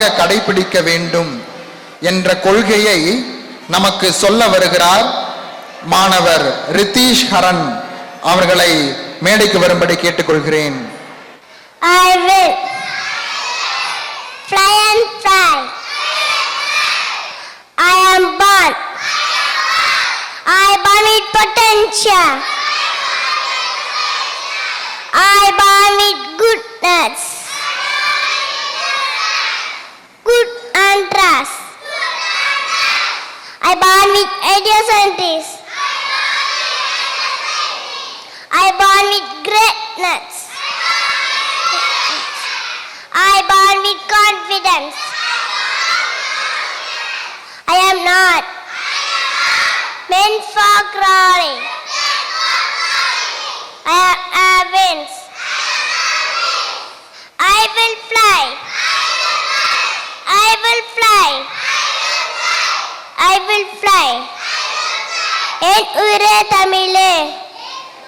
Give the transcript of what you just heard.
கடைபிடிக்க வேண்டும் என்ற கொள்கையை நமக்கு சொல்ல வருகிறார் மாணவர் ரிதீஷ் ஹரன் அவர்களை மேடைக்கு வரும்படி கேட்டுக்கொள்கிறேன். I will fly and fly. I am born. I born with potential. I born with goodness. Good and trust. I born with idiosyncrasies. I born with greatness. I born with confidence. I am not meant for crawling. I have wings. I will fly. I will fly. I will fly. என் உயிரே தமிழே.